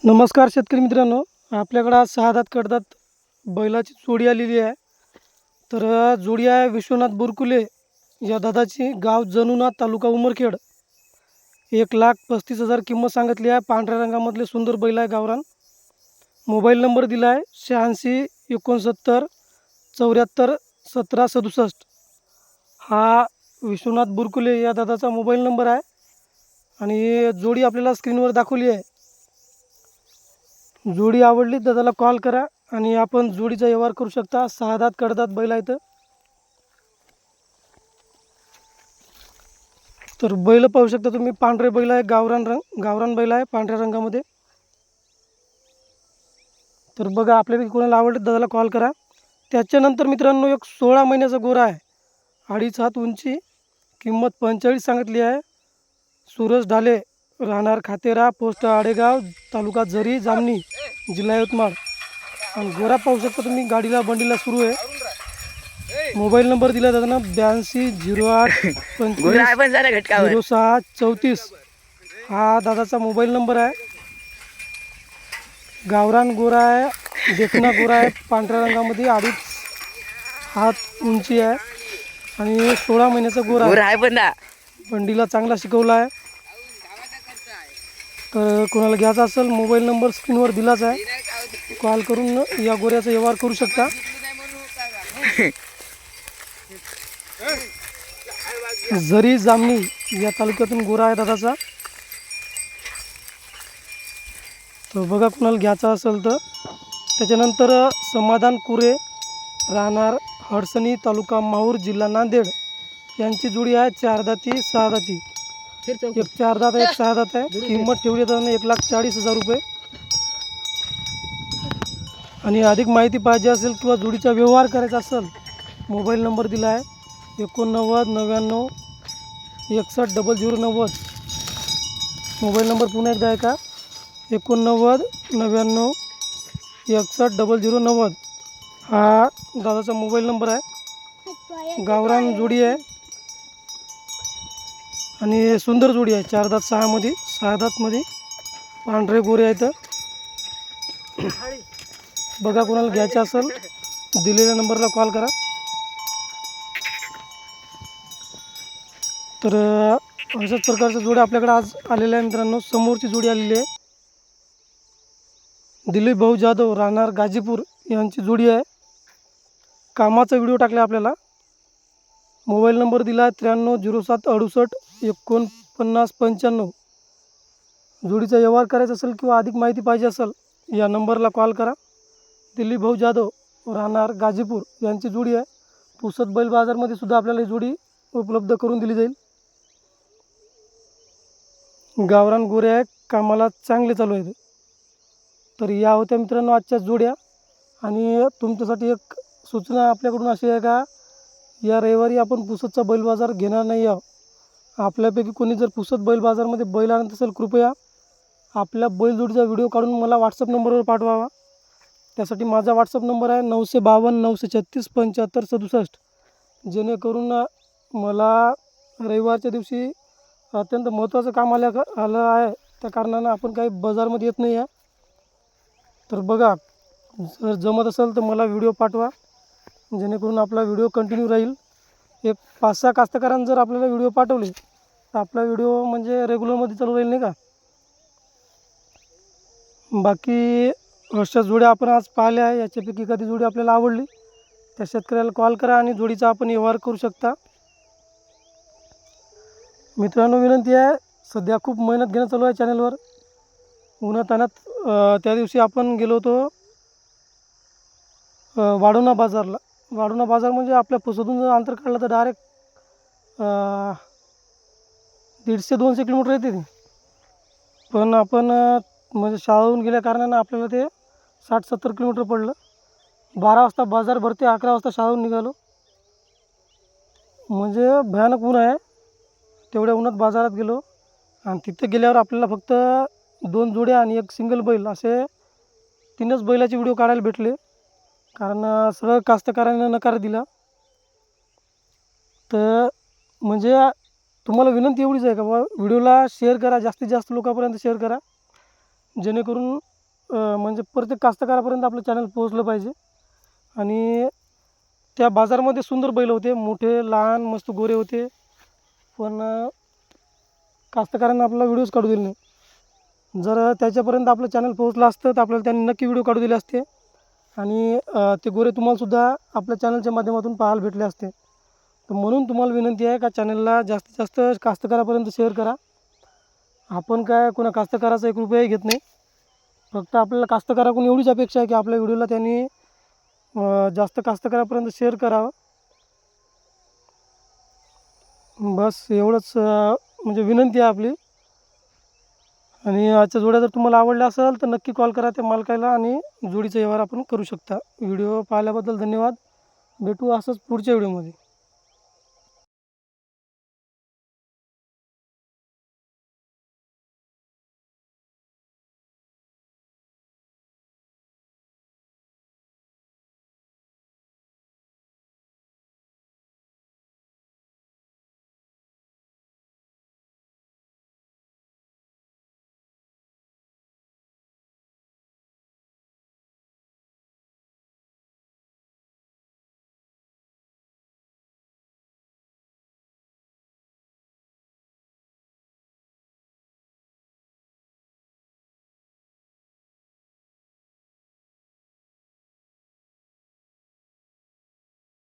नमस्कार शेतकरी मित्रांनो, आपल्याकडे आज 6 दात कडदात बैलाची जोडी आलेली आहे. तर जोडी आहे विश्वनाथ बुरकुले या दादाची, गाव जनुना, तालुका उमरखेड. 1,35,000 किंमत सांगितली आहे. पांढऱ्या रंगामधले सुंदर बैल आहे गावरान. मोबाईल नंबर दिला आहे 86 69 74 17 67. हा विश्वनाथ बुरकुले या दादाचा मोबाईल नंबर आहे आणि जोडी आपल्याला स्क्रीनवर दाखवली आहे. जोडी आवडली तर दादाला कॉल करा आणि आपण जोडीचा व्यवहार करू शकता. 6 दात कडदात बैल आहेत. तर बैल पाहू शकता तुम्ही, पांढरे बैल आहे, गावरान बैल आहे पांढऱ्या रंगामध्ये. तर बघा, आपल्यापैकी कोणाला आवडले दादाला कॉल करा. त्याच्यानंतर मित्रांनो, एक 16 महिन्याचा गोरा आहे, 2.5 हात उंची, किंमत 45 सांगितली आहे. सूरज ढाले, राहणार खातेरा, पोस्ट आडेगाव, तालुका झरी, जामणी, जिल्हा यवतमाळ. आणि गोरा पाहू शकता तुम्ही, गाडीला बंडीला सुरू आहे. मोबाईल नंबर दिला दादा 82 08 25 06 34. हा दादाचा मोबाईल नंबर आहे. गावरान गोरा आहे, देखना गोरा आहे, पांढऱ्या रंगामध्ये, 2.5 हात उंची आहे आणि 16 महिन्याचा गोरा आहे. बंडीला चांगला शिकवला आहे. तर कोणाला घ्यायचा असेल, मोबाईल नंबर स्क्रीनवर दिलाच आहे, कॉल करून या गोऱ्याचा व्यवहार करू शकता. झरी, जामणी या तालुक्यातून गोरा आहे दादाचा. तर बघा, कोणाला घ्यायचा असेल तर. त्याच्यानंतर समाधान कुरे, राहणार हडसणी, तालुका माहूर, जिल्हा नांदेड, यांची जोडी आहे 4 दाती 6 दाती. एक 4 दात आहे, एक 6 दात आहे. किंमत ठेवली जाताना 1,40,000 रुपये. आणि अधिक माहिती पाहिजे असेल किंवा जोडीचा व्यवहार करायचा असेल, मोबाईल नंबर दिला आहे 89 99 61 0090. मोबाईल नंबर पुन्हा एकदा आहे का, 89 99 61 0090. हा दादाचा मोबाईल नंबर आहे. गावरान जोडी आहे आणि सुंदर जोडी आहे. 4 दात 6 दातमध्ये पांढरे गोरे आहेत. बघा, कोणाला घ्यायचं असेल दिलेल्या नंबरला कॉल करा. तर अशाच प्रकारच्या जोड्या आपल्याकडे आज आलेल्या आहे मित्रांनो. समोरची जोडी आलेली आहे दिलीप भाऊ जाधव, राहणार गाजीपूर, यांची जोडी आहे. कामाचा व्हिडिओ टाकला आपल्याला. मोबाईल नंबर दिला 93 07 68 49 95. जोडीचा व्यवहार करायचा असेल किंवा अधिक माहिती पाहिजे असेल, या नंबरला कॉल करा. दिलीप भाऊ जाधव, राहणार गाजीपूर, यांची जोडी आहे. पुसद बैल बाजारमध्ये सुद्धा आपल्याला ही जोडी उपलब्ध करून दिली जाईल. गावरान गोरे आहे, कामाला चांगले चालू आहेत. तर या होत्या मित्रांनो आजच्या जोड्या. आणि तुमच्यासाठी एक सूचना आपल्याकडून अशी आहे का, या रविवारी आपण पुसदचा बैल बाजार घेणार नाही आहोत. आपल्यापैकी कोणी जर पुसद बैल बाजारमध्ये बैल आणत असेल, कृपया आपल्या बैलजोडीचा व्हिडिओ काढून मला व्हॉट्सअप नंबरवर पाठवावा. त्यासाठी माझा व्हॉट्सअप नंबर आहे 952 936 75 67. जेणेकरून मला रविवारच्या दिवशी अत्यंत महत्त्वाचं काम आलं आहे, त्या कारणानं आपण काही बाजारमध्ये येत नाही आहे. तर बघा, जर जमत असेल तर मला व्हिडिओ पाठवा, जेणेकरून आपला व्हिडिओ कंटिन्यू राहील. एक 5-6 कास्तकारांनी जर आपल्याला व्हिडिओ पाठवले तर आपला व्हिडिओ म्हणजे रेग्युलरमध्ये चालू राहील, नाही का. बाकी अशा जोड्या आपण आज पाहिल्या आहे. याच्यापैकी एखादी जोडी आपल्याला आवडली त्या शेतकऱ्याला कॉल करा आणि जोडीचा आपण व्यवहार करू शकता. मित्रांनो, विनंती आहे, सध्या खूप मेहनत घेणं चालू आहे चॅनलवर. उन्हातान्हात त्या दिवशी आपण गेलो होतो वाढोणा बाजारला. वाढोणा बाजार म्हणजे आपल्या पुसदून जर अंतर काढलं तर डायरेक्ट 150-200 किलोमीटर येते ते. पण आपण म्हणजे शाळेहून गेल्या कारणानं आपल्याला ते 60-70 किलोमीटर पडलं. 12 वाजता बाजार भरते, 11 वाजता शाळेहून निघालो. म्हणजे भयानक ऊन आहे. तेवढ्या उन्हात बाजारात गेलो आणि तिथे गेल्यावर आपल्याला फक्त 2 जोड्या आणि एक सिंगल बैल असे 3च बैलाचे व्हिडिओ काढायला भेटले. कारण सगळं कास्तकारांना नकार दिला. तर म्हणजे तुम्हाला विनंती एवढीच आहे का बाबा, व्हिडिओला शेअर करा, जास्तीत जास्त लोकांपर्यंत शेअर करा, जेणेकरून म्हणजे प्रत्येक कास्तकारापर्यंत आपलं चॅनल पोहोचलं पाहिजे. आणि त्या बाजारामध्ये सुंदर बैल होते, मोठे लहान मस्त गोरे होते, पण कास्तकारांना आपला व्हिडिओज काढू दिले नाही. जर त्याच्यापर्यंत आपलं चॅनल पोहोचलं असतं तर आपल्याला त्यांनी नक्की व्हिडिओ काढू दिले असते आणि ते गोरे तुम्हालासुद्धा आपल्या चॅनलच्या माध्यमातून पाहायला भेटले असते. तर म्हणून तुम्हाला विनंती आहे का चॅनलला जास्तीत जास्त कास्तकारापर्यंत शेअर करा. आपण काय कोणा कास्तकाराचा 1 रुपयाही घेत नाही. फक्त आपल्याला कास्तकाराकडून एवढीच अपेक्षा आहे की आपल्या व्हिडिओला त्यांनी जास्त कास्तकारापर्यंत शेअर करावं. बस एवढंच म्हणजे विनंती आहे आपली. आणि आजच्या जोड्या जर तुम्हाला आवडल्या असेल तर नक्की कॉल करा त्या मालकाला आणि जोडीचा व्यवहार आपण करू शकता. व्हिडिओ पाहिल्याबद्दल धन्यवाद. भेटू असंच पुढच्या व्हिडिओमध्ये.